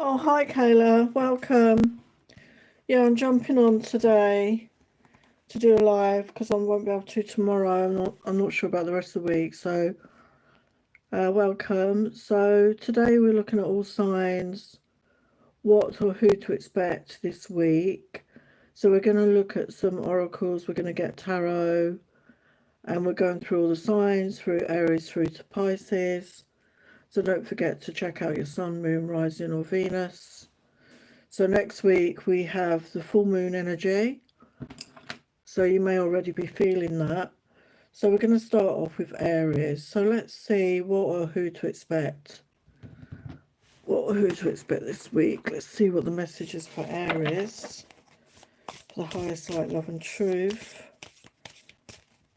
Oh, hi, Kayla. Welcome. Yeah, I'm jumping on today to do a live because I won't be able to tomorrow. I'm not sure about the rest of the week. So, welcome. So today we're looking at all signs, what or who to expect this week. So we're going to look at some oracles. We're going to get tarot, and we're going through all the signs through Aries through to Pisces. So don't forget to check out your sun, moon, rising, or Venus. So next week we have the full moon energy. So you may already be feeling that. So we're going to start off with Aries. So let's see what or who to expect. What or who to expect this week. Let's see what the message is for Aries. The highest light, love and truth.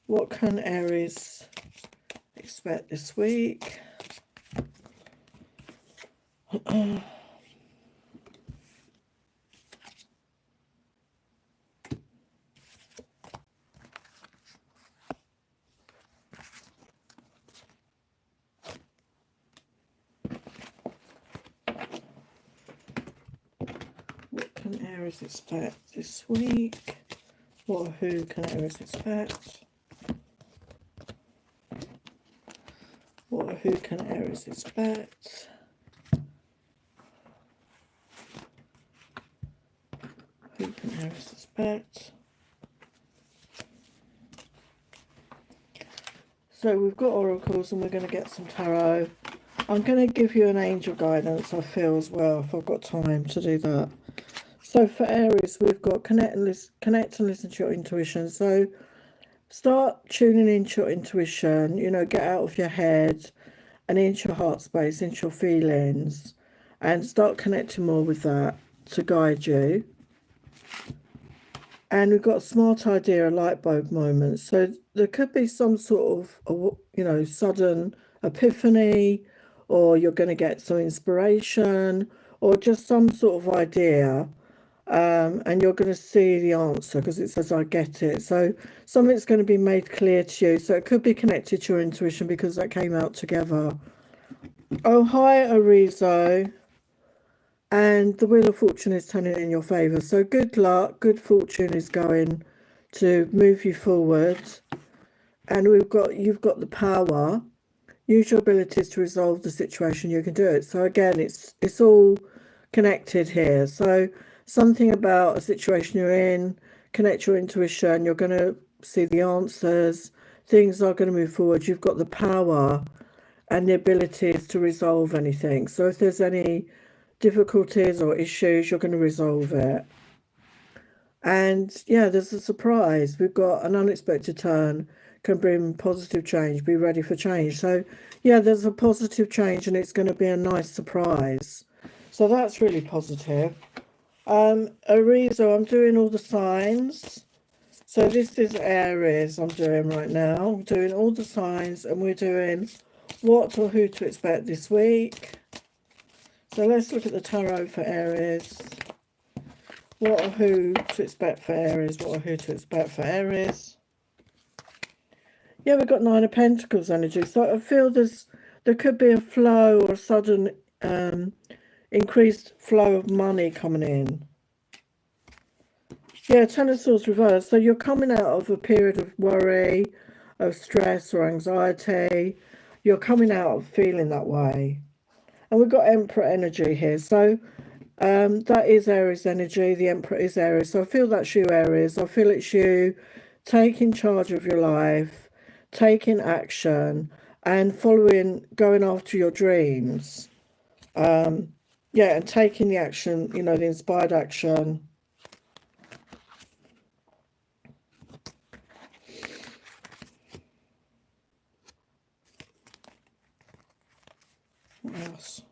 What can Aries expect this week? What can Aries expect this week? What or who can Aries expect? What or who can Aries expect? Who can Aries expect? So we've got oracles and we're going to get some tarot. I'm going to give you an angel guidance, I feel, as well, if I've got time to do that. So for Aries, we've got connect and listen to your intuition. So start tuning into your intuition, get out of your head and into your heart space, into your feelings, and start connecting more with that to guide you. And we've got a smart idea, a light bulb moment. So there could be some sort of, sudden epiphany, or you're going to get some inspiration, or just some sort of idea. And you're going to see the answer because it says, I get it. So something's going to be made clear to you. So it could be connected to your intuition because that came out together. Oh, hi, Arizo. And the Wheel of Fortune is turning in your favour. So good luck, good fortune is going to move you forward. And you've got the power. Use your abilities to resolve the situation. You can do it. So again, it's all connected here. So something about a situation you're in, connect your intuition. You're going to see the answers. Things are going to move forward. You've got the power and the abilities to resolve anything. So if there's any difficulties or issues, you're going to resolve it. And yeah, there's a surprise. We've got an unexpected turn can bring positive change. Be ready for change. So yeah, there's a positive change and it's going to be a nice surprise. So that's really positive. Arizo, I'm doing all the signs. So this is Aries I'm doing right now. I'm doing all the signs and we're doing what or who to expect this week. So let's look at the tarot for Aries. What or who to expect for Aries? What or who to expect for Aries? Yeah, we've got Nine of Pentacles energy. So I feel there could be a flow or a sudden increased flow of money coming in. Yeah, Ten of Swords reversed. So you're coming out of a period of worry, of stress or anxiety. You're coming out of feeling that way. And we've got Emperor energy here. So that is Aries energy. The Emperor is Aries. So I feel that's you, Aries. I feel it's you taking charge of your life, taking action, and going after your dreams. Yeah, and taking the action, the inspired action. What else?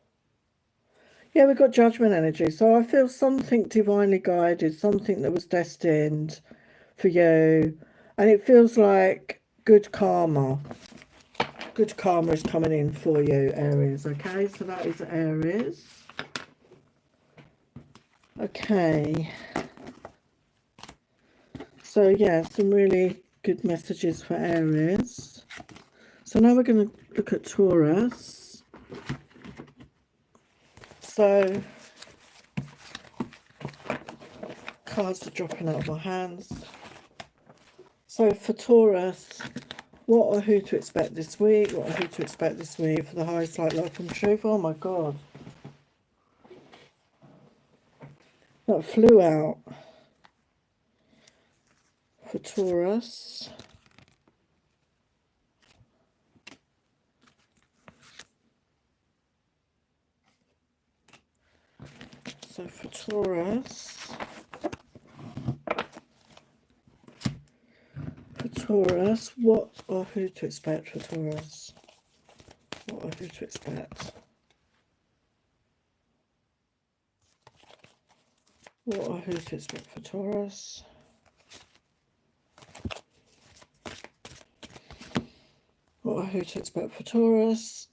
Yeah, we've got Judgment energy. So I feel something divinely guided, something that was destined for you. And it feels like good karma. Good karma is coming in for you, Aries. Okay, so that is Aries. Okay. So yeah, some really good messages for Aries. So now we're going to look at Taurus. So cards are dropping out of my hands. So for Taurus, what or who to expect this week? What or who to expect this week for the highest light, love and truth? Oh my God. That flew out. For Taurus. So for Taurus. What or who to expect for Taurus? What or who to expect? What or who to expect for Taurus? What or who to expect for Taurus?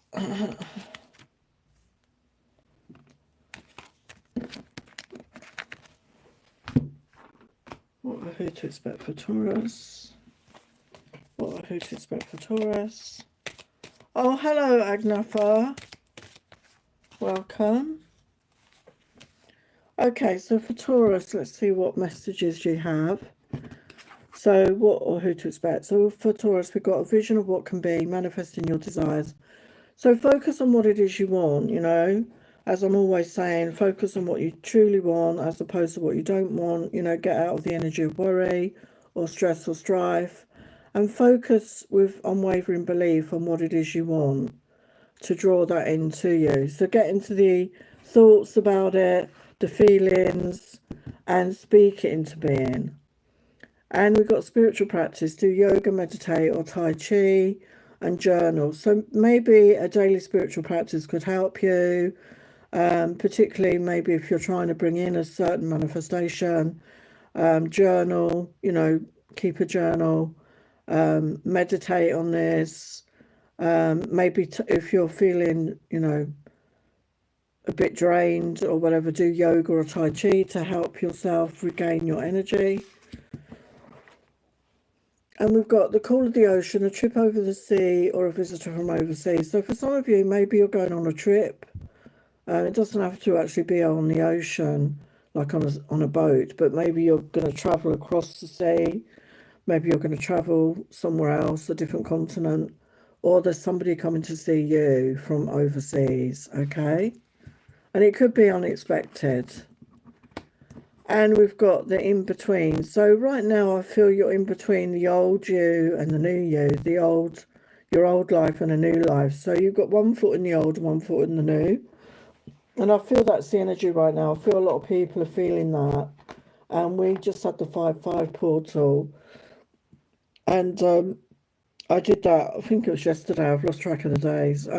What or who to expect for Taurus? What or who to expect for Taurus? Oh, hello, Agnetha. Welcome. Okay, so for Taurus, let's see what messages you have. So what or who to expect? So for Taurus, we've got a vision of what can be, manifesting your desires. So focus on what it is you want, you know. As I'm always saying, focus on what you truly want as opposed to what you don't want. You know, get out of the energy of worry or stress or strife. And focus with unwavering belief on what it is you want to draw that into you. So get into the thoughts about it, the feelings, and speak it into being. And we've got spiritual practice, do yoga, meditate, or Tai Chi, and journal. So maybe a daily spiritual practice could help you, particularly maybe if you're trying to bring in a certain manifestation. Journal, you know, keep a journal, meditate on this. Maybe if you're feeling, you know, a bit drained or whatever, do yoga or Tai Chi to help yourself regain your energy. And we've got the call of the ocean, a trip over the sea, or a visitor from overseas. So for some of you, maybe you're going on a trip. It doesn't have to actually be on the ocean, like on a boat, but maybe you're going to travel across the sea. Maybe you're going to travel somewhere else, a different continent, or there's somebody coming to see you from overseas, okay? And it could be unexpected. And we've got the in-between. So right now I feel you're in between the old you and the new you, your old life and a new life. So you've got one foot in the old and one foot in the new. And I feel that's the energy right now. I feel a lot of people are feeling that. And we just had the 5-5 portal. And I did that, I think it was yesterday. I've lost track of the days.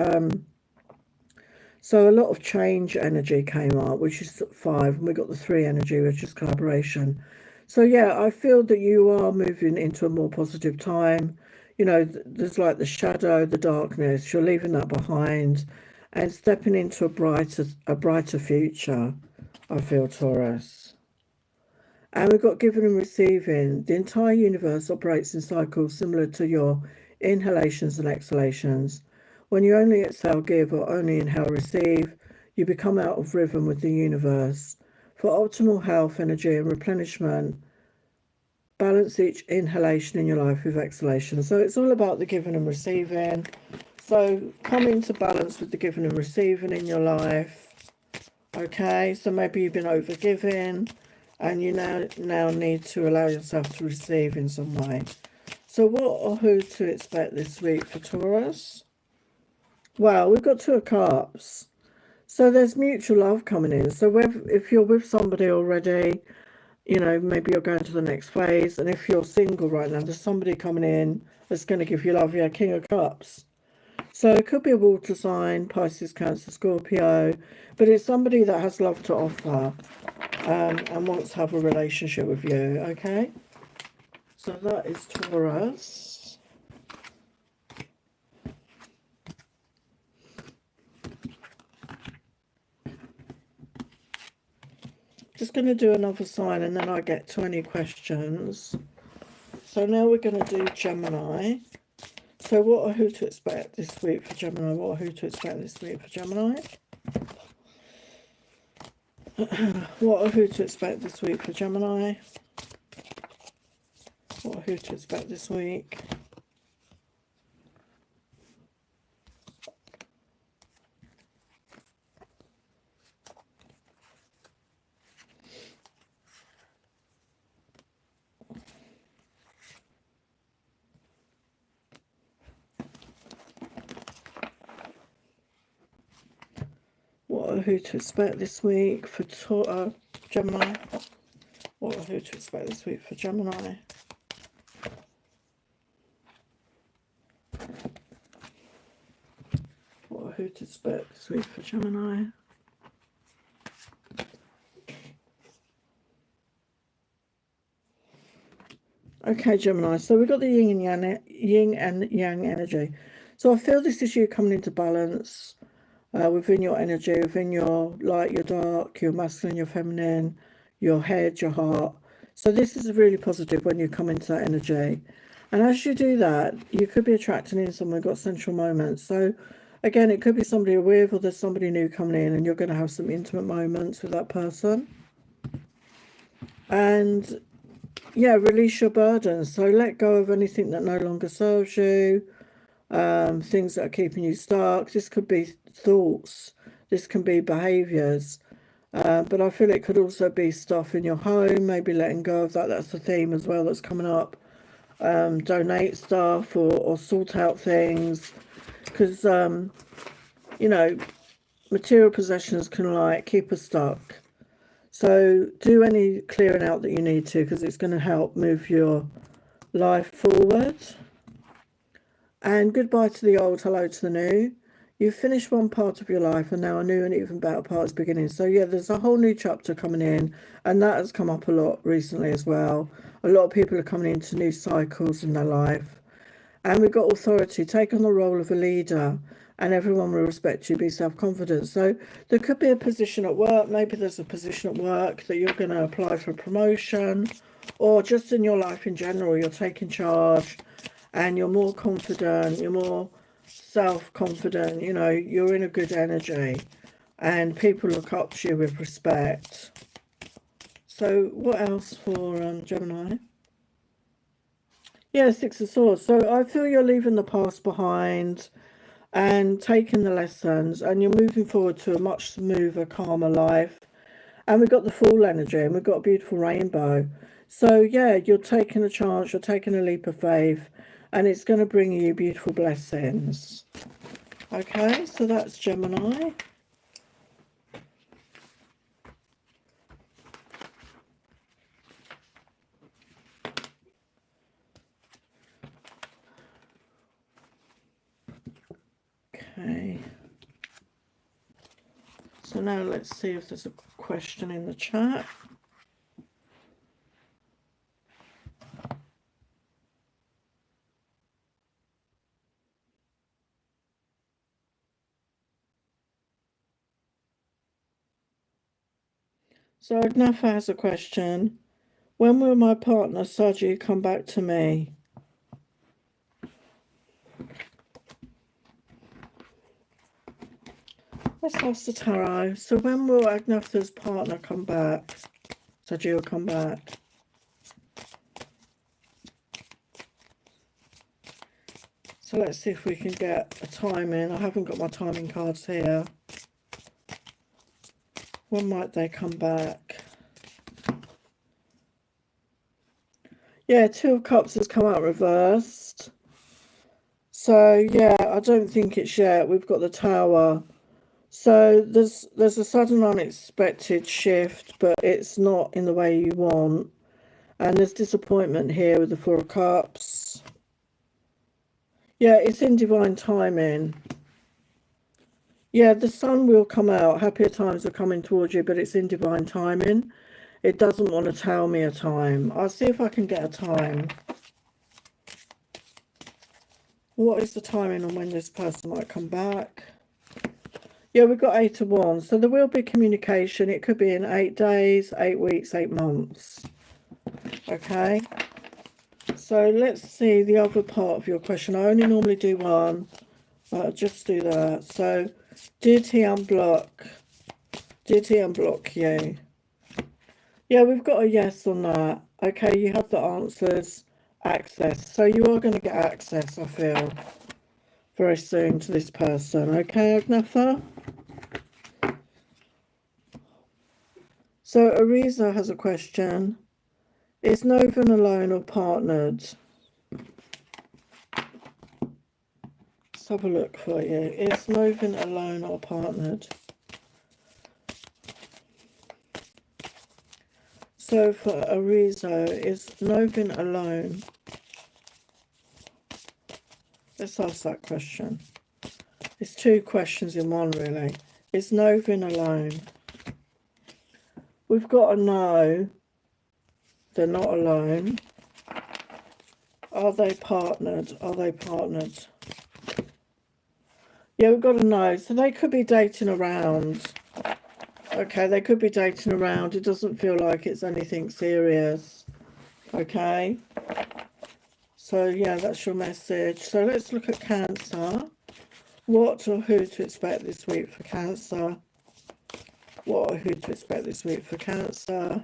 So a lot of change energy came up, which is 5, and we got the 3 energy, which is collaboration. So yeah, I feel that you are moving into a more positive time. You know, there's like the shadow, the darkness, you're leaving that behind and stepping into a brighter future, I feel, Taurus. And we've got giving and receiving. The entire universe operates in cycles similar to your inhalations and exhalations. When you only exhale, give, or only inhale, receive, you become out of rhythm with the universe. For optimal health, energy, and replenishment, balance each inhalation in your life with exhalation. So it's all about the giving and receiving. So come into balance with the giving and receiving in your life. Okay, so maybe you've been over-giving and you now need to allow yourself to receive in some way. So what or who to expect this week for Taurus? Well, we've got 2 of Cups. So there's mutual love coming in. So if you're with somebody already, you know, maybe you're going to the next phase. And if you're single right now, there's somebody coming in that's going to give you love. Yeah, King of Cups. So it could be a water sign, Pisces, Cancer, Scorpio. But it's somebody that has love to offer and wants to have a relationship with you, okay? So that is Taurus. Just going to do another sign and then I get 20 questions. So now we're going to do Gemini. So what or who to expect this week for Gemini? What or who to expect this week for Gemini? What or who to expect this week for Gemini? What or who to expect this week? What or who to expect this week for Gemini? What or who to expect this week for Gemini? What or who to expect this week for Gemini? Okay, Gemini, so we've got the yin and yang energy. So I feel this is you coming into balance within your energy, within your light, your dark, your masculine, your feminine, your head, your heart. So this is really positive when you come into that energy. And as you do that, you could be attracting in someone who's got sensual moments. So again, it could be somebody you're with, or there's somebody new coming in and you're going to have some intimate moments with that person. And yeah, release your burdens. So let go of anything that no longer serves you, things that are keeping you stuck. This could be thoughts, this can be behaviors, but I feel it could also be stuff in your home, maybe letting go of that. That's the theme as well that's coming up. Donate stuff or sort out things, because you know, material possessions can like keep us stuck. So do any clearing out that you need to, because it's going to help move your life forward. And goodbye to the old, hello to the new. You've finished one part of your life and now a new and even better part is beginning. So yeah, there's a whole new chapter coming in, and that has come up a lot recently as well. A lot of people are coming into new cycles in their life. And we've got authority. Take on the role of a leader and everyone will respect you. Be self-confident. So there could be a position at work. Maybe there's a position at work that you're going to apply for a promotion, or just in your life in general, you're taking charge and you're more confident, you're more self-confident, you know, you're in a good energy and people look up to you with respect. So what else for Gemini? Yeah, Six of Swords. So I feel you're leaving the past behind and taking the lessons, and you're moving forward to a much smoother, calmer life. And we've got the Fool energy, and we've got a beautiful rainbow. So yeah, you're taking a chance, you're taking a leap of faith, and it's going to bring you beautiful blessings. Okay, so that's Gemini. Okay. So now let's see if there's a question in the chat. So Agnafa has a question. When will my partner Saji come back to me? Let's ask the tarot. So when will Agnafa's partner come back? Saji will come back. So let's see if we can get a timing. I haven't got my timing cards here. When might they come back? Yeah, Two of Cups has come out reversed. So yeah, I don't think it's yet. We've got the Tower. So there's a sudden unexpected shift, but it's not in the way you want. And there's disappointment here with the Four of Cups. Yeah, it's in divine timing. Yeah, the sun will come out. Happier times are coming towards you, but it's in divine timing. It doesn't want to tell me a time. I'll see if I can get a time. What is the timing on when this person might come back? Yeah, we've got 8 of Wands. So there will be communication. It could be in 8 days, 8 weeks, 8 months. Okay. So let's see the other part of your question. I only normally do one. I'll just do that. So did he unblock Did he unblock you? Yeah, we've got a yes on that. Okay, you have the answers, access. So you are going to get access, I feel, very soon to this person. Okay, Agnetha? So Ariza has a question. Is Novin alone or partnered? Let's have a look for you. Is Novin alone or partnered? So for Arizo, is Novin alone? Let's ask that question. It's two questions in one, really. Is Novin alone? We've got to know they're not alone. Are they partnered? Are they partnered? Yeah, we've got to know. So they could be dating around. Okay, they could be dating around. It doesn't feel like it's anything serious. Okay. So, yeah, that's your message. So let's look at Cancer. What or who to expect this week for Cancer? What or who to expect this week for Cancer?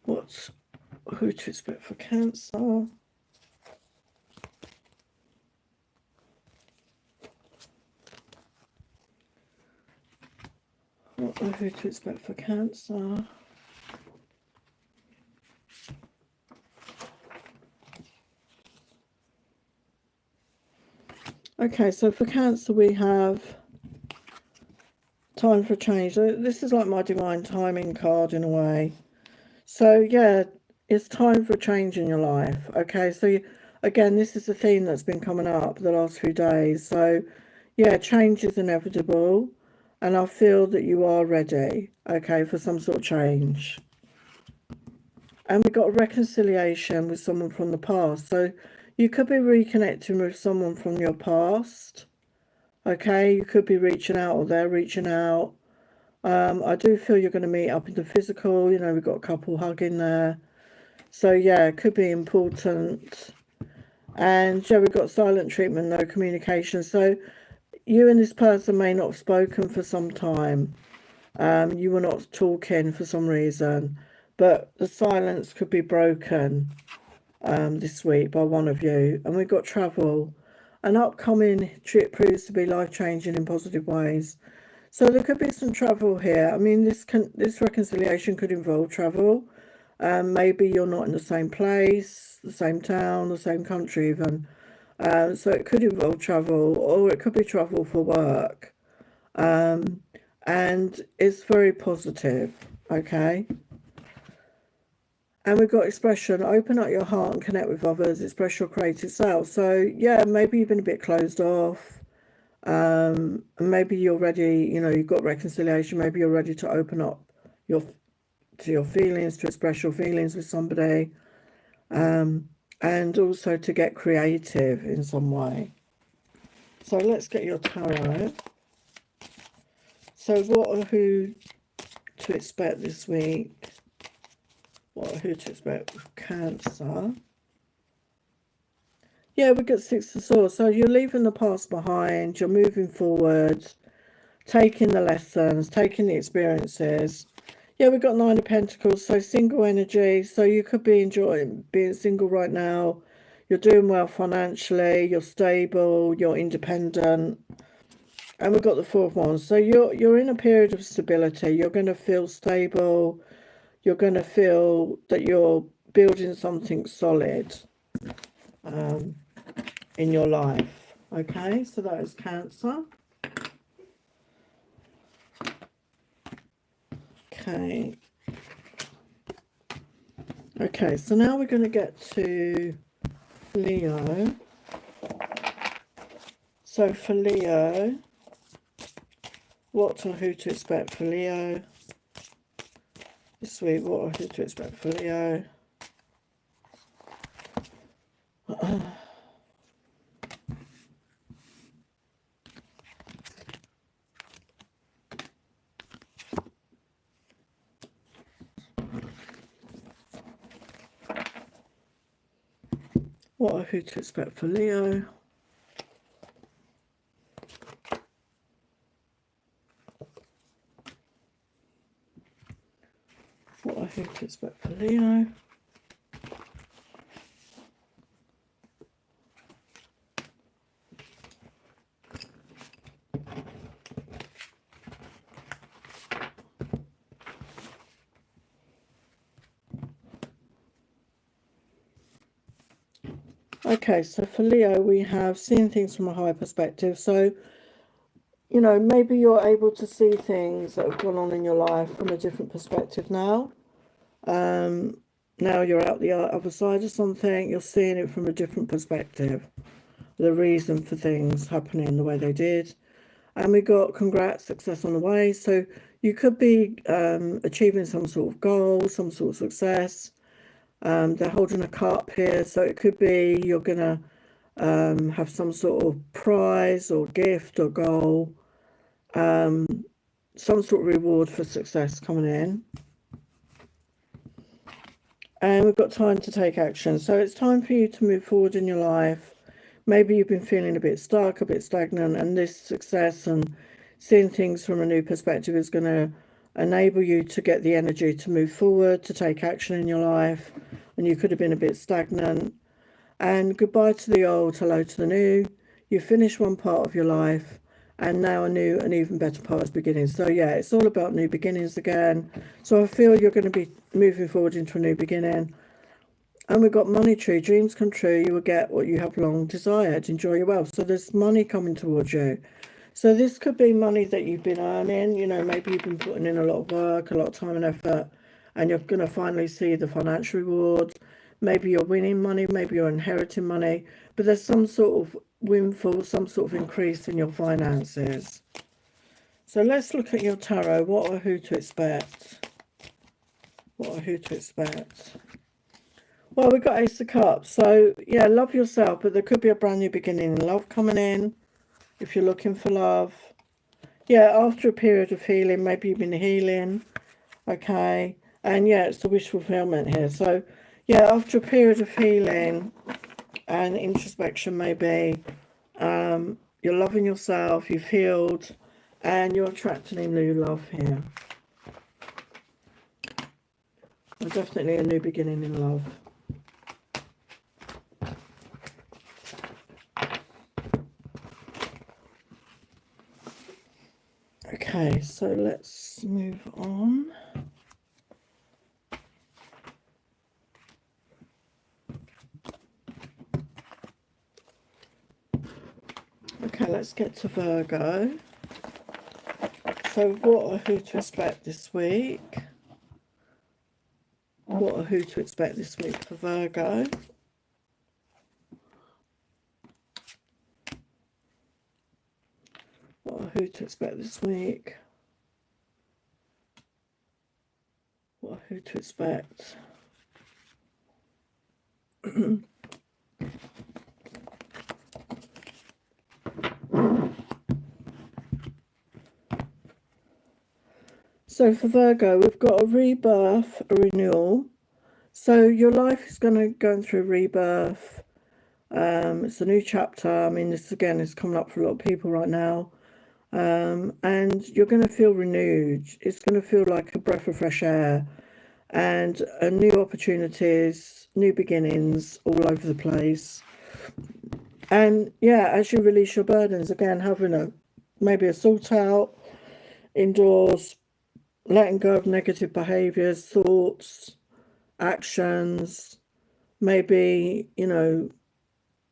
What, who to expect for Cancer? What or who to expect for Cancer? Okay, so for Cancer we have time for change. This is like my divine timing card in a way. So yeah, it's time for a change in your life. Okay, so again, this is a theme that's been coming up the last few days. So yeah, change is inevitable, and I feel that you are ready, okay, for some sort of change. And we've got a reconciliation with someone from the past. So you could be reconnecting with someone from your past. Okay, you could be reaching out or they're reaching out. I do feel you're going to meet up in the physical. You know, we've got a couple hugging there. So yeah, it could be important. And yeah, we've got silent treatment, no communication. So you and this person may not have spoken for some time. You were not talking for some reason, but the silence could be broken this week by one of you. And we've got travel. An upcoming trip proves to be life-changing in positive ways. So there could be some travel here. I mean, this reconciliation could involve travel. Maybe you're not in the same place, the same town, the same country even. So it could involve travel, or it could be travel for work. And it's very positive, okay? And we've got expression, open up your heart and connect with others, express your creative self. So yeah, maybe you've been a bit closed off. Maybe you're ready, you know, you've got reconciliation, maybe you're ready to open up your feelings, to express your feelings with somebody, and also to get creative in some way. So let's get your tarot. So what or who to expect this week? What or who to expect with Cancer? Yeah, we get Six of Swords. So you're leaving the past behind, you're moving forward, taking the lessons, taking the experiences. Yeah, we've got Nine of Pentacles, so single energy. So you could be enjoying being single right now. You're doing well financially, you're stable, you're independent. And we've got the Four of Wands. So you're in a period of stability. You're going to feel stable. You're going to feel that you're building something solid in your life. Okay, so that is Cancer. Okay. Okay, so now we're going to get to Leo. So for Leo, what or who to expect for Leo this week? What or who to expect for Leo? What are who to expect for Leo? What are who to expect for Leo? Okay, so for Leo, we have seeing things from a higher perspective. So, you know, maybe you're able to see things that have gone on in your life from a different perspective now. Now you're out the other side of something, you're seeing it from a different perspective. The reason for things happening the way they did. And we got congrats, success on the way. So you could be achieving some sort of goal, some sort of success. They're holding a cup here, so it could be you're gonna have some sort of prize or gift or goal, some sort of reward for success coming in. And we've got time to take action. So it's time for you to move forward in your life. Maybe you've been feeling a bit stuck, a bit stagnant, and this success and seeing things from a new perspective is going to enable you to get the energy to move forward, to take action in your life. And you could have been a bit stagnant. And goodbye to the old, hello to the new. You finished one part of your life, and now a new and even better part is beginning. So yeah, it's all about new beginnings again. So I feel you're going to be moving forward into a new beginning. And we've got money tree, dreams come true. You will get what you have long desired. Enjoy your wealth. So there's money coming towards you. So this could be money that you've been earning. You know, maybe you've been putting in a lot of work, a lot of time and effort, and you're going to finally see the financial reward. Maybe you're winning money, maybe you're inheriting money, but there's some sort of windfall, some sort of increase in your finances. So let's look at your tarot. What or who to expect? What or who to expect? Well, we've got Ace of Cups. So, yeah, love yourself, but there could be a brand new beginning in love coming in if you're looking for love. Yeah, after a period of healing, maybe you've been healing. Okay. And, yeah, it's the wish fulfillment here. So, yeah, after a period of healing and introspection, maybe, you're loving yourself, you've healed, and you're attracting new love here. And definitely a new beginning in love. Okay, so let's move on. Okay, let's get to Virgo. So what or who to expect this week? What or who to expect this week for Virgo? What or who to expect this week? What or who to expect? So for Virgo, we've got a rebirth, a renewal. So your life is going to go through a rebirth. It's a new chapter. I mean, this again is coming up for a lot of people right now. And you're going to feel renewed. It's going to feel like a breath of fresh air and new opportunities, new beginnings all over the place. And yeah, as you release your burdens, again, having maybe a sort out indoors, letting go of negative behaviors, thoughts, actions, maybe, you know,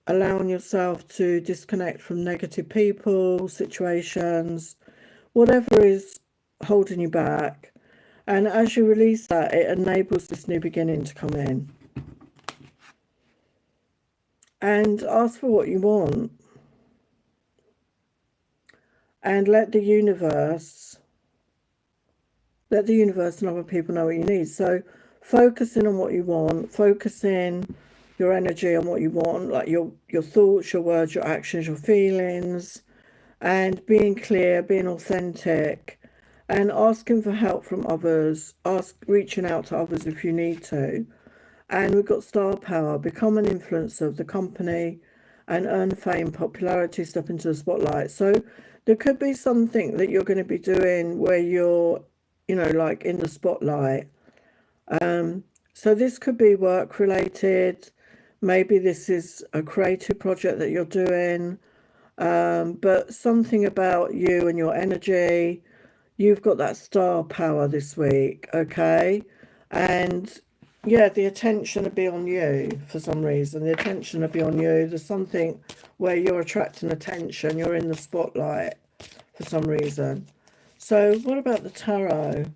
allowing yourself to disconnect from negative people, situations, whatever is holding you back. And as you release that, it enables this new beginning to come in. And ask for what you want. And let the universe and other people know what you need. So focusing on what you want, focusing your energy on what you want, like your thoughts, your words, your actions, your feelings, and being clear, being authentic, and asking for help from others, reaching out to others if you need to. And we've got star power, become an influencer of the company and earn fame, popularity, step into the spotlight. So there could be something that you're going to be doing where you're, like in the spotlight. So this could be work related. Maybe this is a creative project that you're doing, but something about you and your energy. You've got that star power this week, okay? And yeah, the attention will be on you for some reason. The attention will be on you. There's something where you're attracting attention. You're in the spotlight for some reason. So what about the tarot?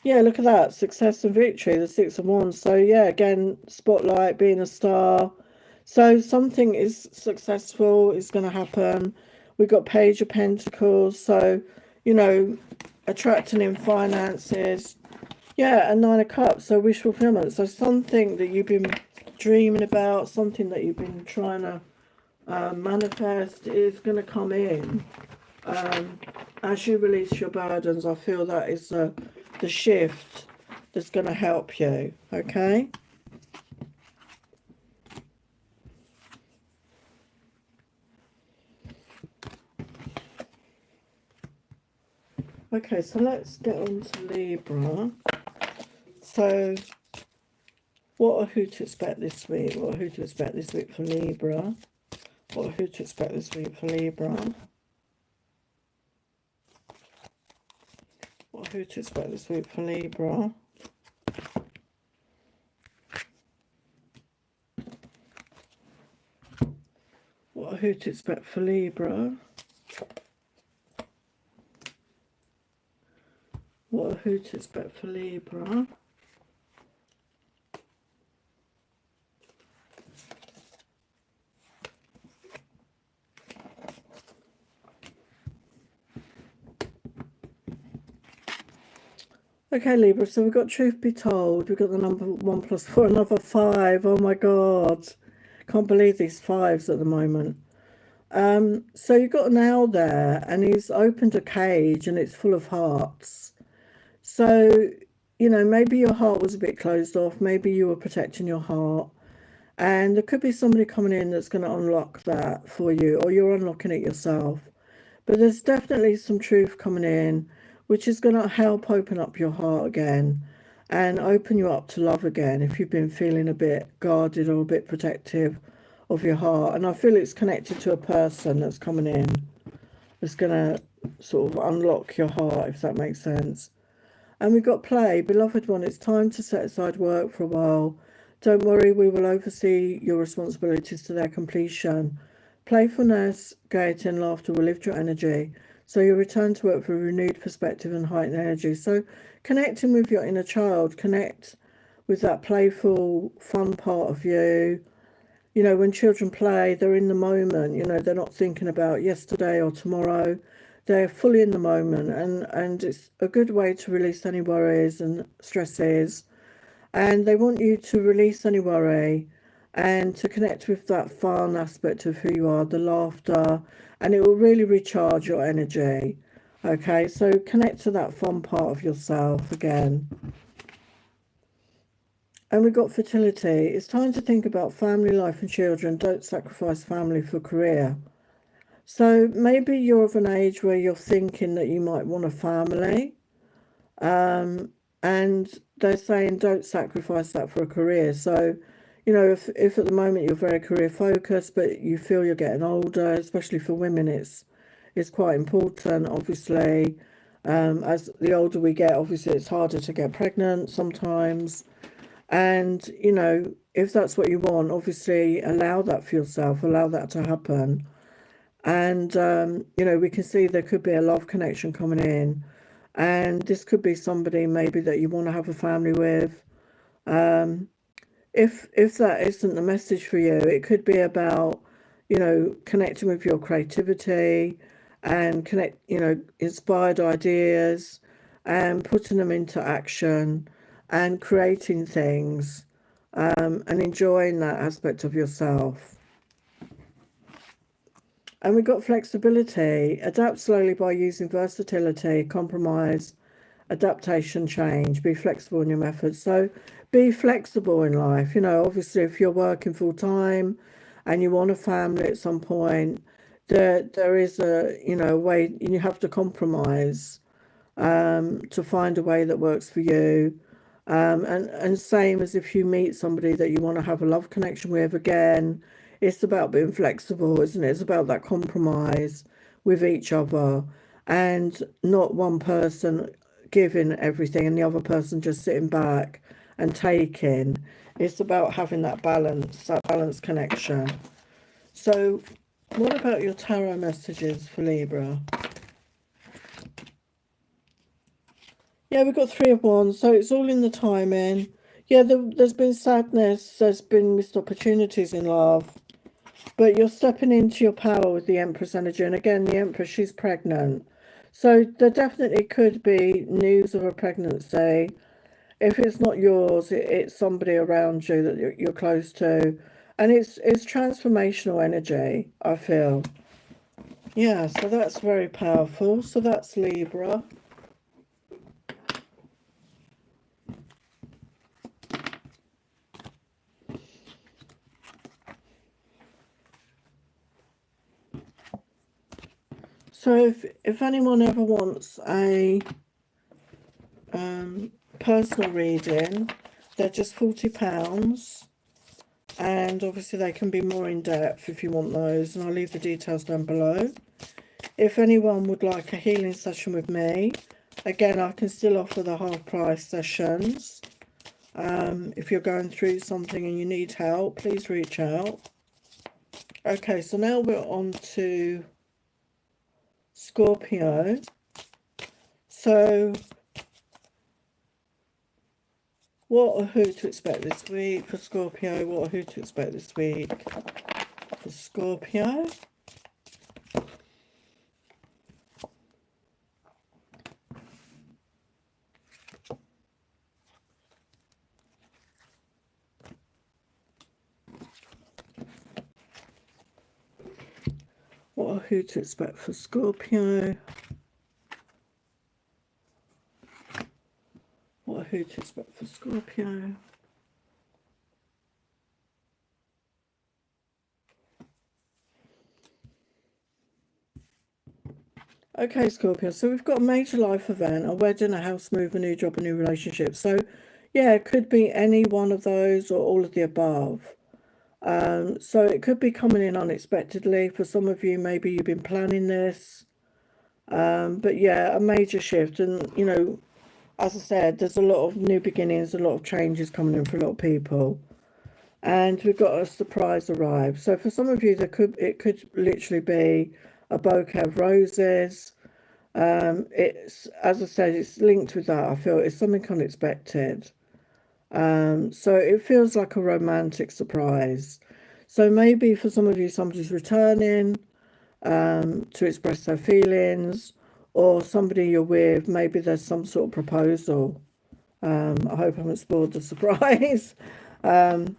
Yeah, look at that. Success and victory, the Six of Wands. So yeah, again, spotlight, being a star. So something is successful, is going to happen. We've got Page of Pentacles. So, attracting in finances. Yeah, and Nine of Cups. So wish fulfillment. So something that you've been dreaming about, something that you've been trying to manifest is going to come in. As you release your burdens, I feel that is the shift that's going to help you, okay? Okay, so let's get on to Libra. So, what are who to expect this week? What are who to expect this week for Libra? What are who to expect this week for Libra? What are who to expect this week for Libra? What are who to expect for Libra? What are who to expect for Libra? Okay, Libra, so we've got truth be told. We've got the number 1 + 4, another 5. Oh my God. Can't believe these 5s at the moment. So you've got an owl there, and he's opened a cage, and it's full of hearts. So, maybe your heart was a bit closed off. Maybe you were protecting your heart. And there could be somebody coming in that's going to unlock that for you, or you're unlocking it yourself. But there's definitely some truth coming in, which is going to help open up your heart again and open you up to love again if you've been feeling a bit guarded or a bit protective of your heart. And I feel it's connected to a person that's coming in. It's going to sort of unlock your heart, if that makes sense. And we've got play. Beloved one, it's time to set aside work for a while. Don't worry, we will oversee your responsibilities to their completion. Playfulness, gaiety and laughter will lift your energy, so you return to work for a renewed perspective and heightened energy. So connecting with your inner child, connect with that playful, fun part of you. When children play, they're in the moment, they're not thinking about yesterday or tomorrow. They're fully in the moment, and it's a good way to release any worries and stresses. And they want you to release any worry and to connect with that fun aspect of who you are, the laughter, and it will really recharge your energy. Okay, so connect to that fun part of yourself again. And we've got fertility. It's time to think about family life and children. Don't sacrifice family for career. So maybe you're of an age where you're thinking that you might want a family. And they're saying don't sacrifice that for a career. So, if at the moment you're very career focused, but you feel you're getting older, especially for women, it's quite important, obviously. As the older we get, obviously it's harder to get pregnant sometimes. And, if that's what you want, obviously allow that for yourself, allow that to happen. And, we can see there could be a love connection coming in. And this could be somebody maybe that you want to have a family with. If that isn't the message for you, it could be about, connecting with your creativity and inspired ideas and putting them into action and creating things and enjoying that aspect of yourself. And we've got flexibility. Adapt slowly by using versatility, compromise, adaptation, change. Be flexible in your methods. So be flexible in life. You know, obviously, if you're working full time and you want a family at some point, there is a, you know, way you have to compromise to find a way that works for you. And same as if you meet somebody that you want to have a love connection with, again, it's about being flexible, isn't it? It's about that compromise with each other and not one person giving everything and the other person just sitting back and taking. It's about having that balanced connection. So, what about your tarot messages for Libra? Yeah, we've got Three of Wands, so it's all in the timing. Yeah, there's been sadness, there's been missed opportunities in love, but you're stepping into your power with the Empress energy. And again, the Empress, she's pregnant. So there definitely could be news of a pregnancy. If it's not yours, it's somebody around you that you're close to. And it's transformational energy, I feel. Yeah, so that's very powerful. So that's Libra. So if anyone ever wants a personal reading, they're just £40, and obviously they can be more in depth if you want those, and I'll leave the details down below. If anyone would like a healing session with me, again, I can still offer the half price sessions. If you're going through something and you need help, please reach out. Okay, so now we're on to Scorpio. So what or who to expect this week for Scorpio? What or who to expect this week for Scorpio? What or who to expect for Scorpio? What or who to expect for Scorpio? Okay, Scorpio, so we've got a major life event, a wedding, a house move, a new job, a new relationship. So, yeah, it could be any one of those or all of the above. So it could be coming in unexpectedly. For some of you, maybe you've been planning this. But yeah, a major shift. And, you know, as I said, there's a lot of new beginnings, a lot of changes coming in for a lot of people. And we've got a surprise arrive. So for some of you, it could literally be a bouquet of roses. It's, as I said, it's linked with that. I feel it's something unexpected. So it feels like a romantic surprise. So maybe for some of you, somebody's returning to express their feelings, or somebody you're with, maybe there's some sort of proposal. I hope I haven't spoiled the surprise. And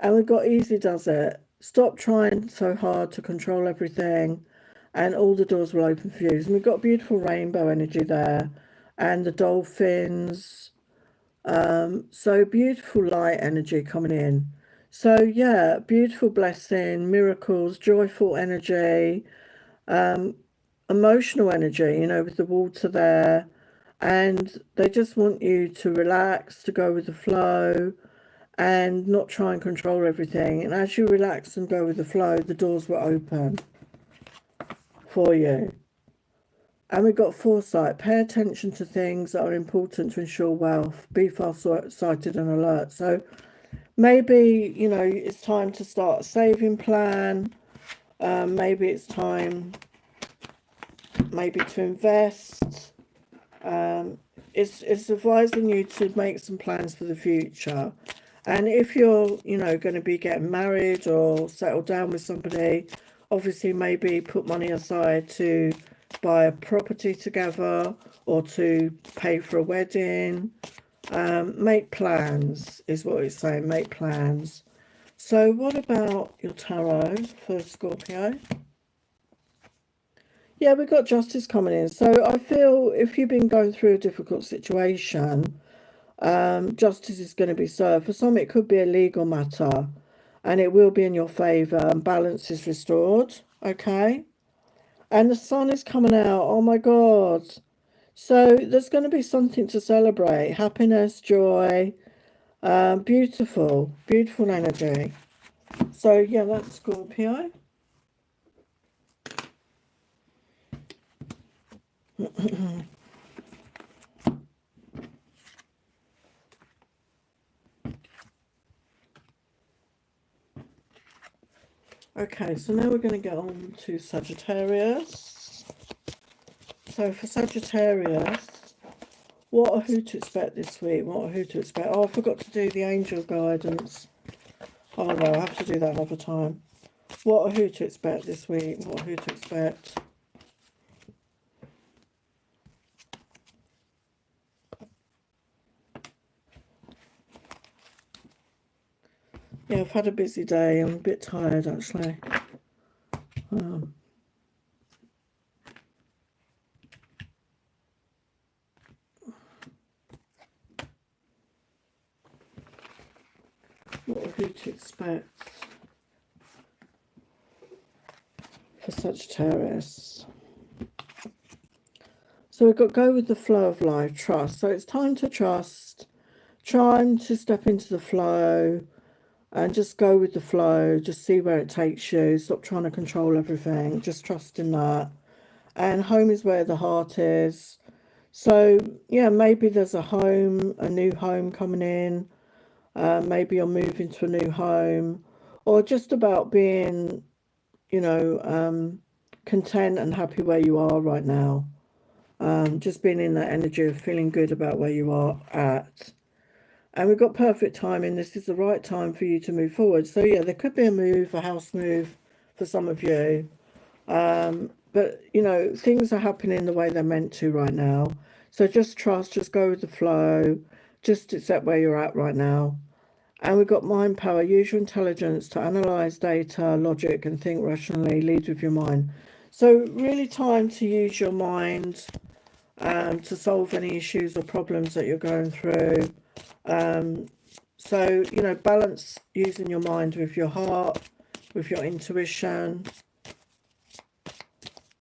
we've got easy does it. Stop trying so hard to control everything, and all the doors will open for you. And we've got beautiful rainbow energy there, and the dolphins. So beautiful light energy coming in. So yeah, beautiful blessing, miracles, joyful energy, emotional energy, you know, with the water there. And they just want you to relax, to go with the flow, and not try and control everything. And as you relax and go with the flow, the doors will open for you. And we've got foresight. Pay attention to things that are important to ensure wealth. Be far-sighted and alert. So maybe, you know, it's time to start a saving plan. Maybe it's time maybe to invest. It's advising you to make some plans for the future. And if you're, you know, going to be getting married or settle down with somebody, obviously maybe put money aside to buy a property together or to pay for a wedding. Make plans is what it's saying. Make plans. So what about your tarot for Scorpio? Yeah, we've got justice coming in. So I feel if you've been going through a difficult situation, justice is going to be served. For some, it could be a legal matter and it will be in your favour and balance is restored. Okay. And the sun is coming out. Oh my God. So there's going to be something to celebrate. Happiness, joy, beautiful, beautiful energy. So yeah, that's Scorpio. Okay, so now we're going to get on to Sagittarius. So for Sagittarius, what or who to expect this week? What or who to expect? Oh, I forgot to do the angel guidance. Oh no, I have to do that another time. What or who to expect this week? What or who to expect? Yeah, I've had a busy day. I'm a bit tired actually. What or who to expect for Sagittarius? So we've got go with the flow of life, trust. So it's time to trust, time to step into the flow and just go with the flow, just see where it takes you. Stop trying to control everything, just trust in that. And home is where the heart is. So yeah, maybe there's a new home coming in. Maybe you're moving to a new home, or just about being, content and happy where you are right now. Just being in that energy of feeling good about where you are at. And we've got perfect timing. This is the right time for you to move forward. So yeah, there could be a move, a house move for some of you. But things are happening the way they're meant to right now. So just trust, just go with the flow, just accept where you're at right now. And we've got mind power, use your intelligence to analyze data, logic, and think rationally, lead with your mind. So really time to use your mind to solve any issues or problems that you're going through. So, balance using your mind with your heart, with your intuition.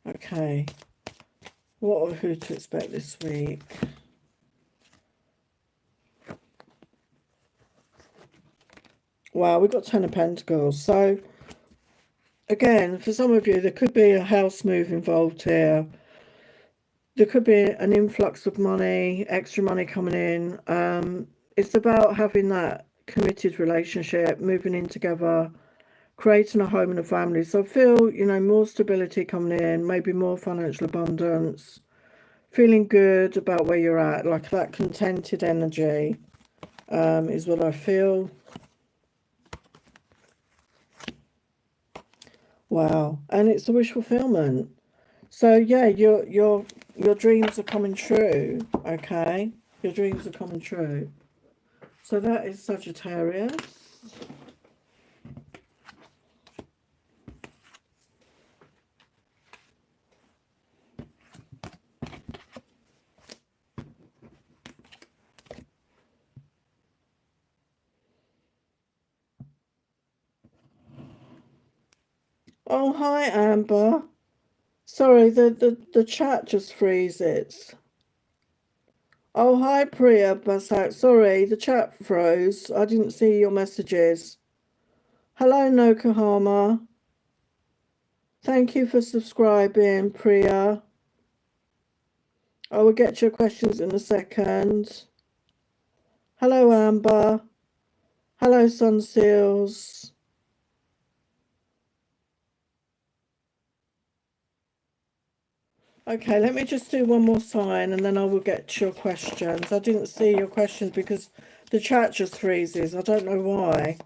Okay. What or who to expect this week? Wow, we've got Ten of Pentacles. So, again, for some of you, there could be a house move involved here. There could be an influx of money, extra money coming in. It's about having that committed relationship, moving in together, creating a home and a family. So I feel, more stability coming in, maybe more financial abundance, feeling good about where you're at, like that contented energy is what I feel. Wow. And it's a wish fulfillment. So yeah, your dreams are coming true, okay? Your dreams are coming true. So that is Sagittarius. Oh, hi, Amber. Sorry, the chat just freezes. Oh, hi, Priya Basak. Sorry, the chat froze. I didn't see your messages. Hello, Nokohama. Thank you for subscribing, Priya. I will get to your questions in a second. Hello, Amber. Hello, Sunseals. Okay, let me just do one more sign and then I will get to your questions. I didn't see your questions because the chat just freezes. I don't know why.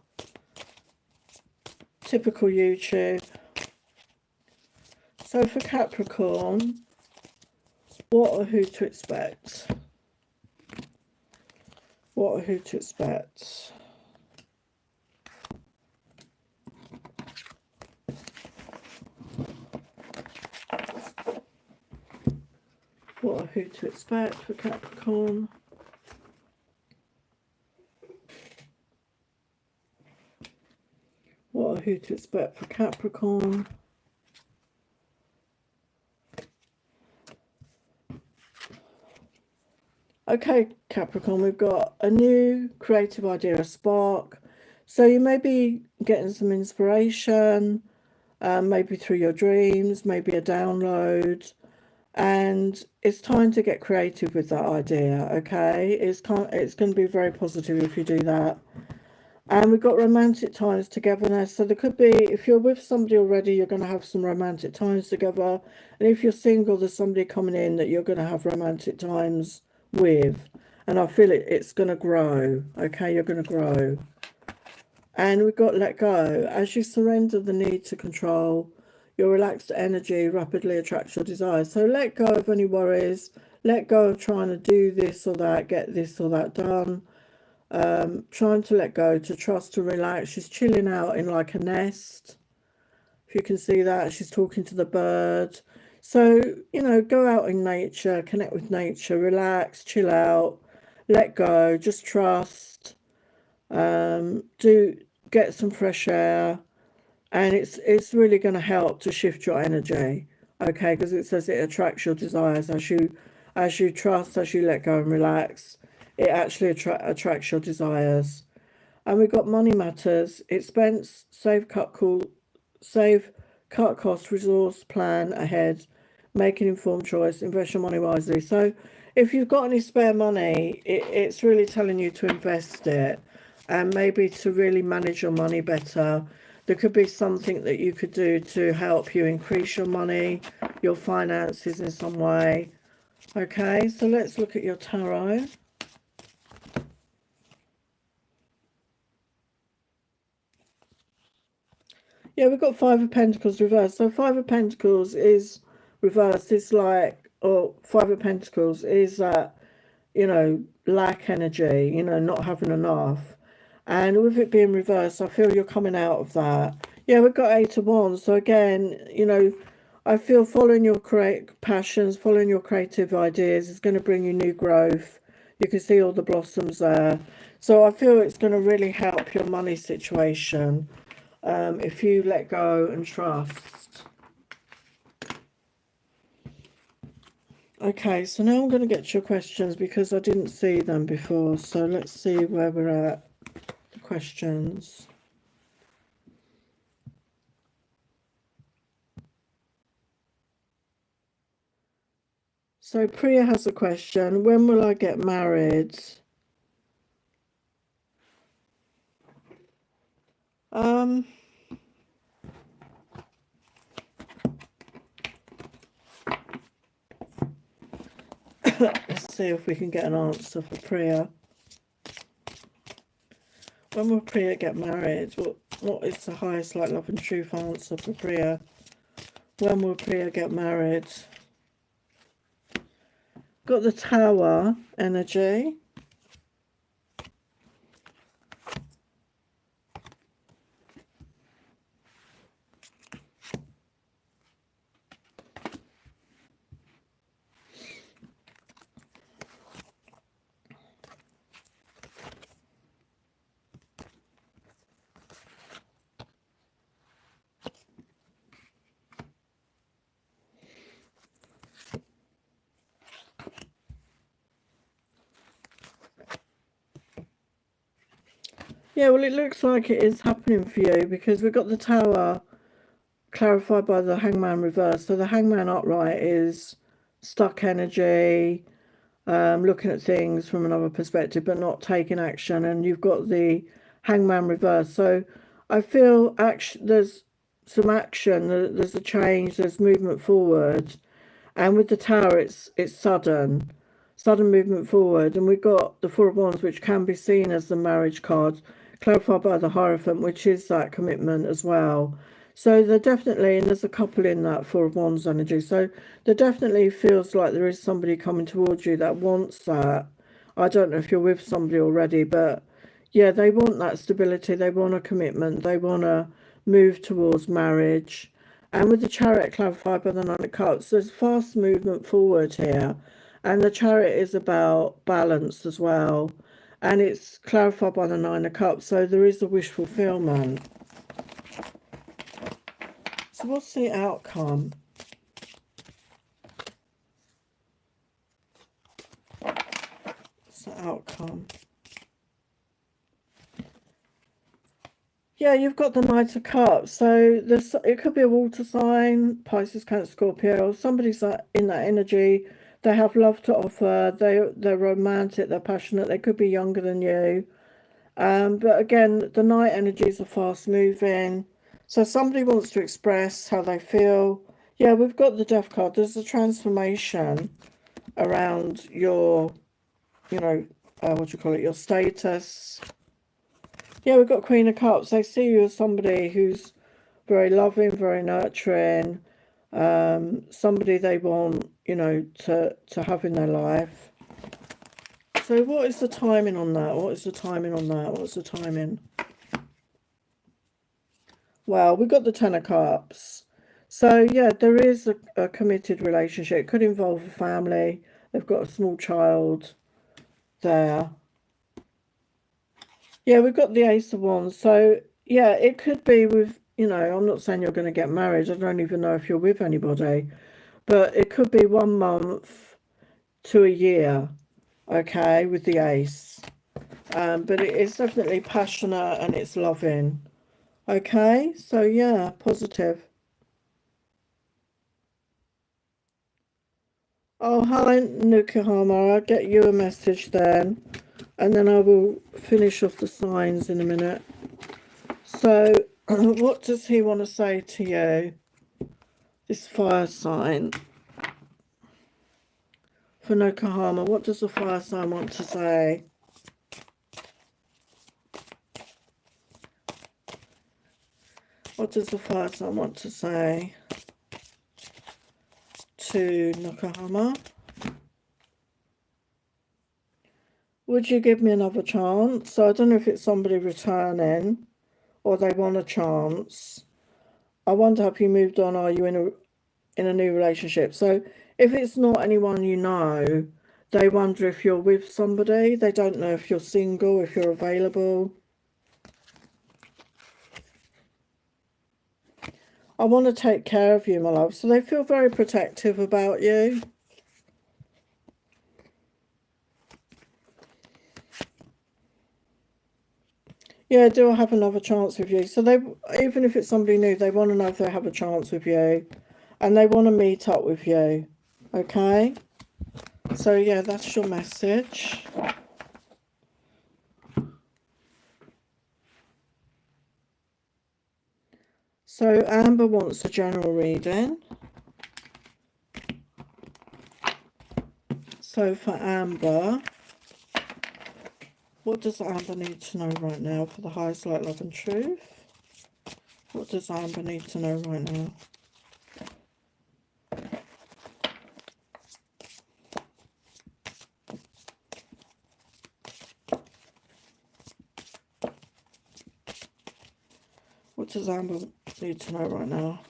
Typical YouTube. So for Capricorn, what or who to expect? What or who to expect? What or who to expect for Capricorn. What or who to expect for Capricorn. Okay, Capricorn, we've got a new creative idea, a spark. So you may be getting some inspiration, maybe through your dreams, maybe a download. And it's time to get creative with that idea, okay? It's going to be very positive if you do that. And we've got romantic times togetherness. So there could be, if you're with somebody already, you're going to have some romantic times together. And if you're single, there's somebody coming in that you're going to have romantic times with. And I feel it's going to grow, okay? You're going to grow. And we've got let go. As you surrender the need to control, your relaxed energy rapidly attracts your desires. So let go of any worries. Let go of trying to do this or that, get this or that done. Trying to let go, to trust, to relax. She's chilling out in like a nest. If you can see that, she's talking to the bird. So, you know, go out in nature, connect with nature, relax, chill out, let go, just trust. Do get some fresh air, and it's really going to help to shift your energy, okay? Because it says it attracts your desires as you trust, as you let go and relax. It actually attracts your desires. And we've got money matters, expense, save, cut cost, resource plan ahead, make an informed choice, invest your money wisely. So if you've got any spare money, it's really telling you to invest it and maybe to really manage your money better. There could be something that you could do to help you increase your money, your finances in some way. Okay, so let's look at your tarot. Yeah, we've got Five of Pentacles reversed. So Five of Pentacles is reversed. It's like, or Five of Pentacles is that, you know, lack energy, you know, not having enough. And with it being reversed, I feel you're coming out of that. Yeah, we've got Eight of Wands. So again, you know, I feel following your passions, following your creative ideas is going to bring you new growth. You can see all the blossoms there. So I feel it's going to really help your money situation. If you let go and trust. Okay, so now I'm going to get your questions because I didn't see them before. So let's see where we're at. The questions. So Priya has a question. When will I get married? Let's see if we can get an answer for Priya. When will Priya get married? What is the highest like love and truth answer for Priya? When will Priya get married? Got the Tower energy. Yeah, well, it looks like it is happening for you because we've got the Tower clarified by the Hangman reverse. So the Hangman upright is stuck energy, looking at things from another perspective, but not taking action. And you've got the Hangman reverse. So I feel there's some action, there's a change, there's movement forward. And with the Tower, it's sudden movement forward. And we've got the Four of Wands, which can be seen as the marriage card, clarified by the Hierophant, which is that commitment as well. So there definitely, and there's a couple in that Four of Wands energy, so there definitely feels like there is somebody coming towards you that wants that. I don't know if you're with somebody already, but yeah, they want that stability, they want a commitment, they want to move towards marriage. And with the Chariot clarified by the Nine of Cups, there's fast movement forward here. And the Chariot is about balance as well. And it's clarified by the Nine of Cups, so there is a wish fulfillment. So what's the outcome? What's the outcome? Yeah, you've got the Knight of Cups. So this, it could be a water sign, Pisces, Cancer, Scorpio. Somebody's in that energy. They have love to offer. They're romantic. They're passionate. They could be younger than you. But again, the night energies are fast moving. So somebody wants to express how they feel. Yeah, we've got the Death card. There's a transformation around your, you know, what do you call it, your status. Yeah, we've got Queen of Cups. They see you as somebody who's very loving, very nurturing, somebody they want, you know, to have in their life. So what is the timing on that? What is the timing on that? What's the timing? Well, we've got the Ten of Cups. So, yeah, there is a committed relationship. It could involve a family. They've got a small child there. Yeah, we've got the Ace of Wands. So, yeah, it could be with, you know, I'm not saying you're going to get married. I don't even know if you're with anybody. But it could be 1 month to a year, okay, with the Ace. But it is definitely passionate and it's loving. Okay, so yeah, positive. Oh, hi, Nukuhama. I'll get you a message then. And then I will finish off the signs in a minute. So, what does he want to say to you? This fire sign. For Nukuhama, what does the fire sign want to say? What does the fire sign want to say to Nukuhama? Would you give me another chance? So I don't know if it's somebody returning or they want a chance. I wonder if you moved on, are you in a new relationship? So if it's not anyone you know, they wonder if you're with somebody. They don't know if you're single, if you're available. I want to take care of you, my love. So they feel very protective about you. Yeah, do I have another chance with you? So they, even if it's somebody new, they want to know if they have a chance with you. And they want to meet up with you. Okay? So yeah, that's your message. So Amber wants a general reading. So for Amber, what does Amber need to know right now for the highest light, love and truth? What does Amber need to know right now? What does Amber need to know right now?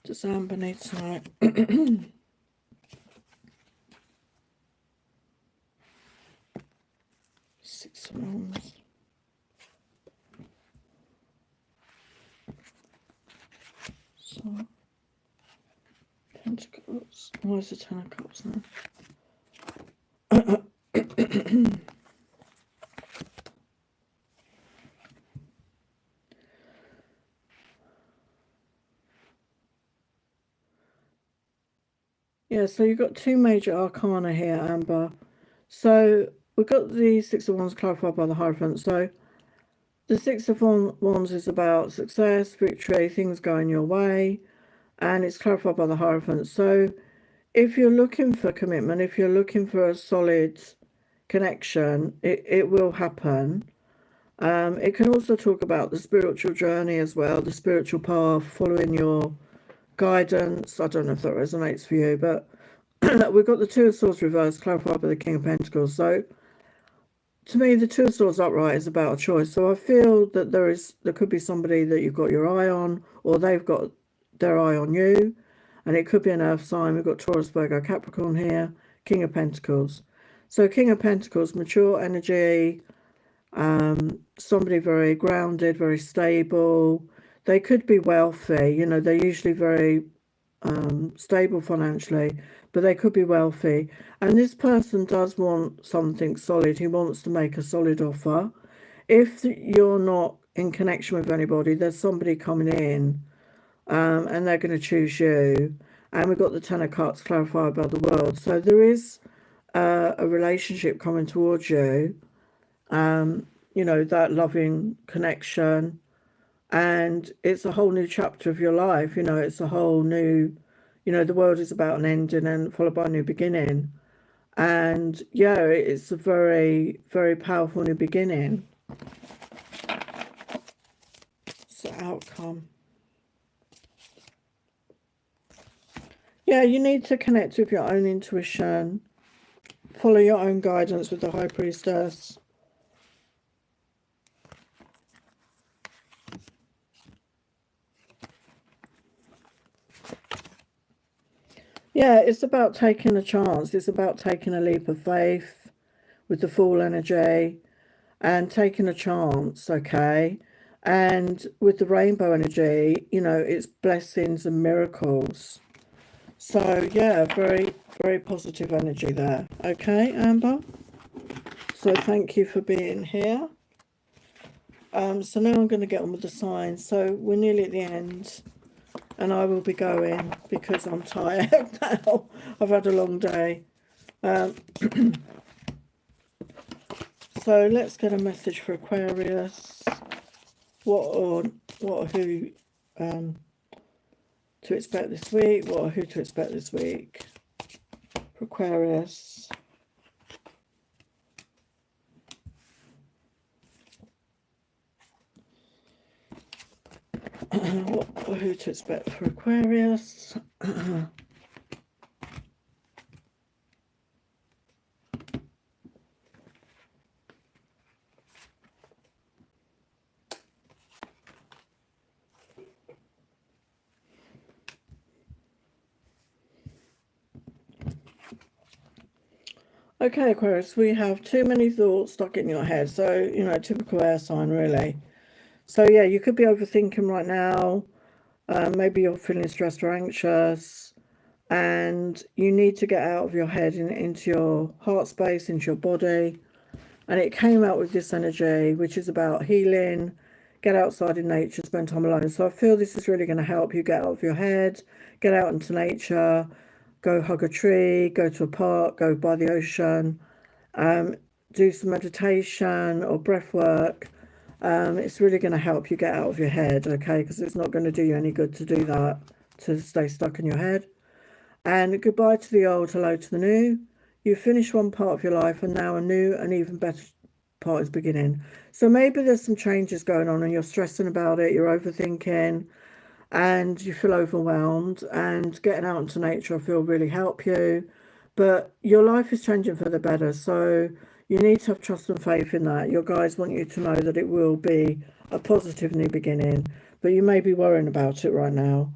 Does Amber need to know? Six of Wands. So, Pentacles. Why is the Ten of Cups now? Yeah, so you've got two major arcana here, Amber. So we've got the Six of Wands clarified by the Hierophant. So the Six of Wands is about success, victory, things going your way, and it's clarified by the Hierophant. So if you're looking for commitment, if you're looking for a solid connection, it will happen. It can also talk about the spiritual journey as well, the spiritual path, following your guidance. I don't know if that resonates for you, but we've got the Two of Swords reversed, clarified by the King of Pentacles. So to me, the Two of Swords upright is about a choice. So I feel that there could be somebody that you've got your eye on, or they've got their eye on you, and it could be an earth sign. We've got Taurus, Virgo, Capricorn here, King of Pentacles. So King of Pentacles, mature energy, somebody very grounded, very stable. They could be wealthy, you know, they're usually very stable financially, but they could be wealthy. And this person does want something solid. He wants to make a solid offer. If you're not in connection with anybody, there's somebody coming in, and they're going to choose you. And we've got the Ten of Cups clarified by the World. So there is a relationship coming towards you, you know, that loving connection. And it's a whole new chapter of your life. You know, it's a whole new, you know, the world is about an ending and followed by a new beginning. And yeah, it's a very, very powerful new beginning. It's the outcome. Yeah, you need to connect with your own intuition. Follow your own guidance with the High Priestess. Yeah, it's about taking a chance. It's about taking a leap of faith with the Fool energy and taking a chance, okay? And with the Rainbow energy, you know, it's blessings and miracles. So, yeah, very, very positive energy there. Okay, Amber? So thank you for being here. So now I'm going to get on with the signs. So we're nearly at the end. And I will be going because I'm tired now. I've had a long day. So let's get a message for Aquarius. What or who to expect this week? What or who to expect this week for Aquarius? What or who to expect for Aquarius? Okay, Aquarius, we have too many thoughts stuck in your head. So, you know, typical air sign, really. So, yeah, you could be overthinking right now. Maybe you're feeling stressed or anxious. And you need to get out of your head and into your heart space, into your body. And it came out with this energy, which is about healing, get outside in nature, spend time alone. So I feel this is really going to help you get out of your head, get out into nature, go hug a tree, go to a park, go by the ocean, do some meditation or breath work. It's really going to help you get out of your head, okay? Because it's not going to do you any good to do that, to stay stuck in your head. And goodbye to the old, hello to the new. You've finished one part of your life and now a new and even better part is beginning. So maybe there's some changes going on and you're stressing about it, you're overthinking and you feel overwhelmed, and getting out into nature I feel really help you. But your life is changing for the better, so you need to have trust and faith in that. Your guides want you to know that it will be a positive new beginning, but you may be worrying about it right now.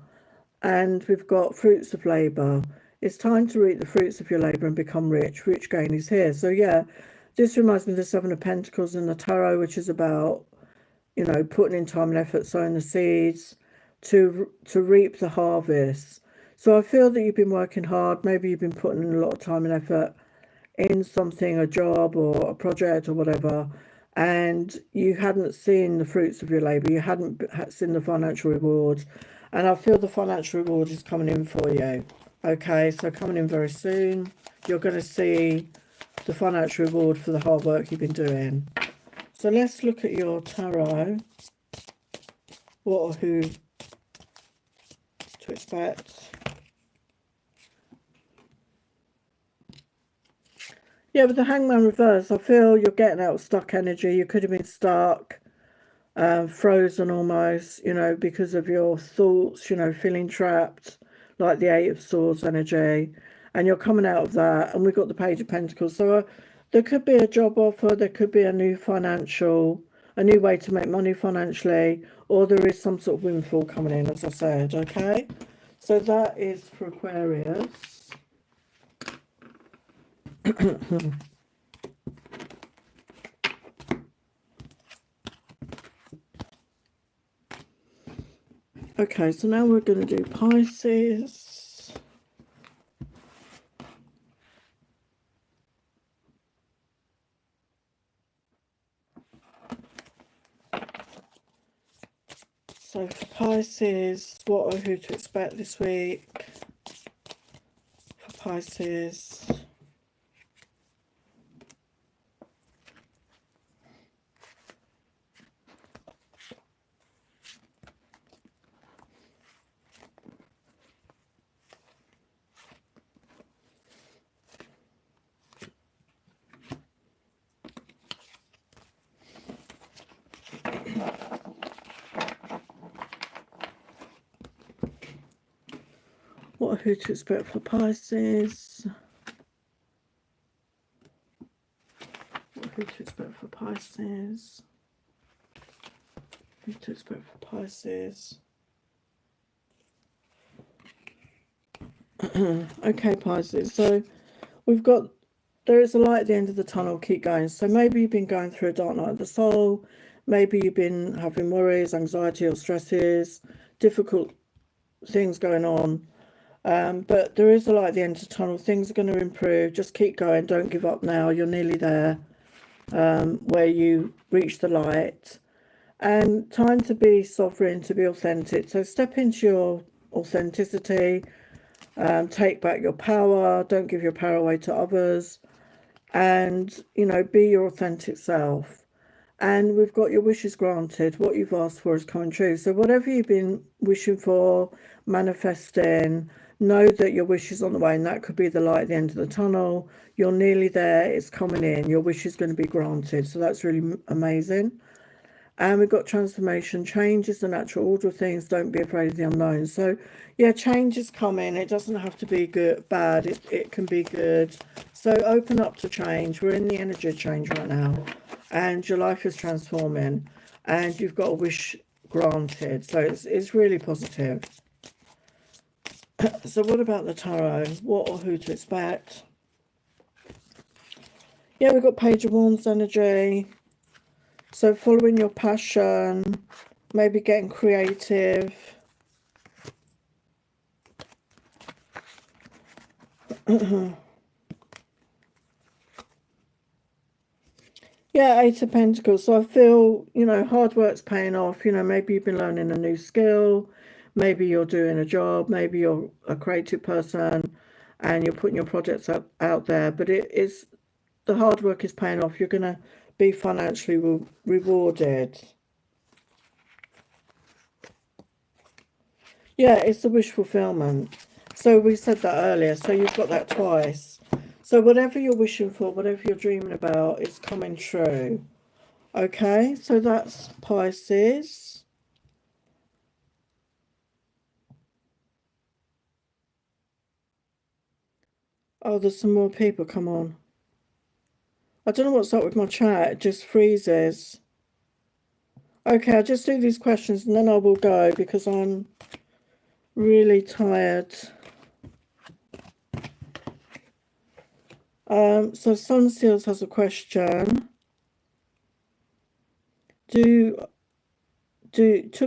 And we've got fruits of labour. It's time to reap the fruits of your labour and become rich. Rich gain is here. So yeah, this reminds me of the Seven of Pentacles in the Tarot, which is about, you know, putting in time and effort, sowing the seeds to reap the harvest. So I feel that you've been working hard. Maybe you've been putting in a lot of time and effort in something, a job or a project or whatever, and you hadn't seen the fruits of your labour. You hadn't seen the financial reward. And I feel the financial reward is coming in for you. Okay, so coming in very soon. You're going to see the financial reward for the hard work you've been doing. So let's look at your tarot. What or who to expect. Yeah, with the Hangman reverse, I feel you're getting out of stuck energy. You could have been stuck. frozen almost, you know, because of your thoughts, you know, feeling trapped, like the Eight of Swords energy, and you're coming out of that. And we've got the Page of Pentacles. So there could be a job offer, there could be a new way to make money financially, or there is some sort of windfall coming in, as I said, okay? So that is for Aquarius. Okay, so now we're going to do Pisces. So for Pisces, what or who to expect this week? For Pisces. What or who to expect for Pisces? What or who to expect for Pisces? Who to expect for Pisces? Okay, Pisces. So we've got, there is a light at the end of the tunnel. Keep going. So maybe you've been going through a dark night of the soul. Maybe you've been having worries, anxiety or stresses, difficult things going on. But there is a light at the end of the tunnel. Things are going to improve. Just keep going. Don't give up now. You're nearly there, where you reach the light. And time to be sovereign, to be authentic. So step into your authenticity. Take back your power. Don't give your power away to others. And, you know, be your authentic self. And we've got your wishes granted. What you've asked for is coming true. So whatever you've been wishing for, manifesting, know that your wish is on the way, and that could be the light at the end of the tunnel. You're nearly there. It's coming in. Your wish is going to be granted. So that's really amazing. And we've got transformation. Change is the natural order of things. Don't be afraid of the unknown. So yeah, change is coming. It doesn't have to be good, bad. It can be good. So open up to change. We're in the energy of change right now. And your life is transforming. And you've got a wish granted. So it's really positive. So what about the tarot? What or who to expect? Yeah, we've got Page of Wands energy. So following your passion, maybe getting creative. Yeah, Eight of Pentacles. So I feel, you know, hard work's paying off. You know, maybe you've been learning a new skill. Maybe you're doing a job. Maybe you're a creative person and you're putting your projects out there. But it's, the hard work is paying off. You're going to be financially rewarded. Yeah, it's the wish fulfillment. So we said that earlier. So you've got that twice. So whatever you're wishing for, whatever you're dreaming about, is coming true. Okay, so that's Pisces. Oh, there's some more people. Come on. I don't know what's up with my chat. It just freezes. Okay, I'll just do these questions and then I will go because I'm really tired. So Sun Seals has a question. Took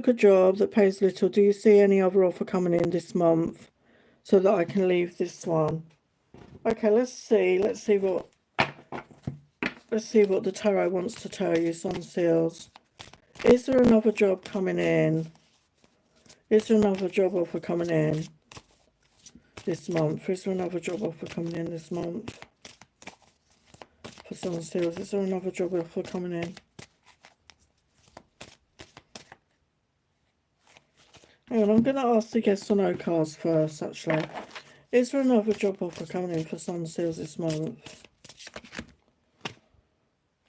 a job that pays little. Do you see any other offer coming in this month so that I can leave this one? Okay, let's see what the tarot wants to tell you, Sun Seals. Is there another job coming in? Is there another job offer coming in this month? Is there another job offer coming in this month? For Sun Seals, is there another job offer coming in? Hang on, I'm going to ask the yes or no cards first, actually. Is there another job offer coming in for Sun Seals this month?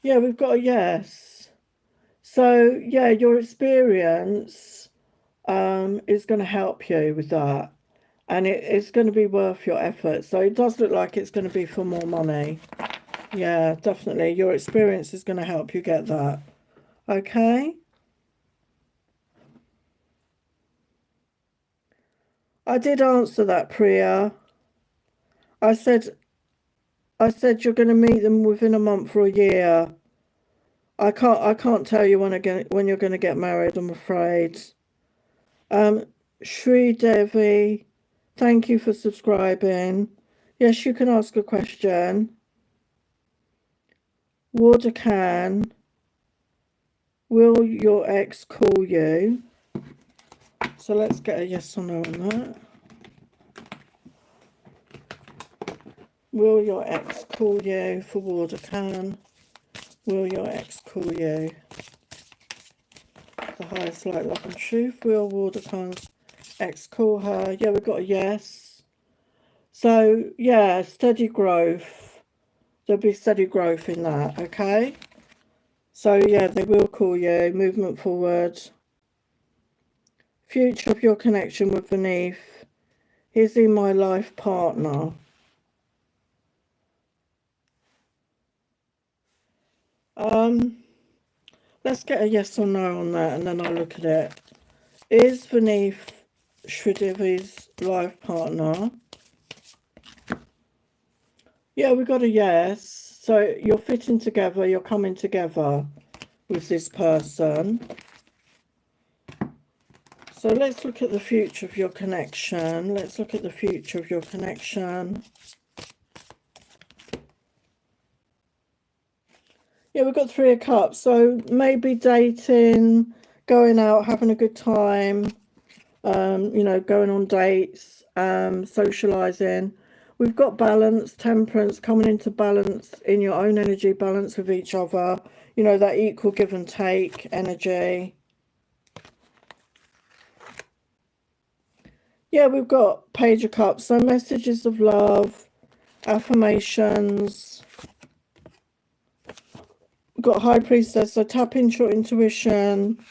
Yeah, we've got a yes. So yeah, your experience is going to help you with that, and it's going to be worth your effort. So it does look like it's going to be for more money. Yeah, definitely. Your experience is going to help you get that. Okay. I did answer that, Priya. I said you're going to meet them within a month or a year. I can't tell you when you're going to get married, I'm afraid. Shri Devi, thank you for subscribing. Yes, you can ask a question. Wardakan, will your ex call you? So let's get a yes or no on that. Will your ex call you for Wardakan? Will your ex call you? The highest light, love and truth. Will Wardakan's ex call her? Yeah, we've got a yes. So yeah, steady growth. There'll be steady growth in that, okay? So yeah, they will call you. Movement forward. Future of your connection with Vanith. Is he my life partner? Let's get a yes or no on that, and then I'll look at it. Is Vanith Sridevi's life partner? Yeah, we got a yes. So you're fitting together, you're coming together with this person. So let's look at the future of your connection. Let's look at the future of your connection. Yeah, we've got 3 of Cups. So maybe dating, going out, having a good time, you know, going on dates, socializing. We've got balance, temperance, coming into balance in your own energy, balance with each other. You know, that equal give and take energy. Yeah, we've got Page of Cups. So messages of love, affirmations. We've got High Priestess. So tap into your intuition.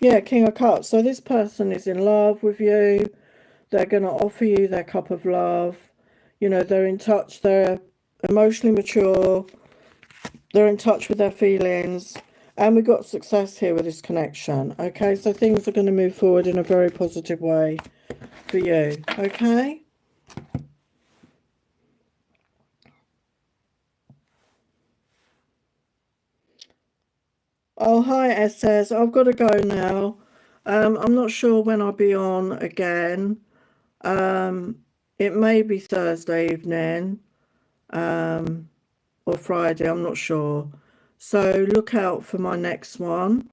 Yeah, King of Cups. So this person is in love with you. They're going to offer you their cup of love. You know, they're in touch. They're emotionally mature. They're in touch with their feelings. And we've got success here with this connection. Okay, so things are going to move forward in a very positive way for you. Okay? Oh, hi, SS. I've got to go now. I'm not sure when I'll be on again. It may be Thursday evening or Friday, I'm not sure. So look out for my next one.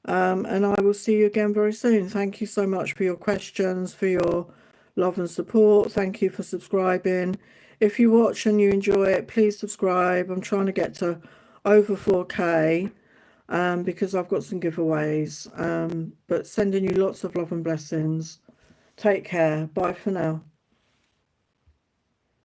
And I will see you again very soon. Thank you so much for your questions, for your love and support. Thank you for subscribing. If you watch and you enjoy it, please subscribe. I'm trying to get to over 4K because I've got some giveaways. But sending you lots of love and blessings. Take care. Bye for now.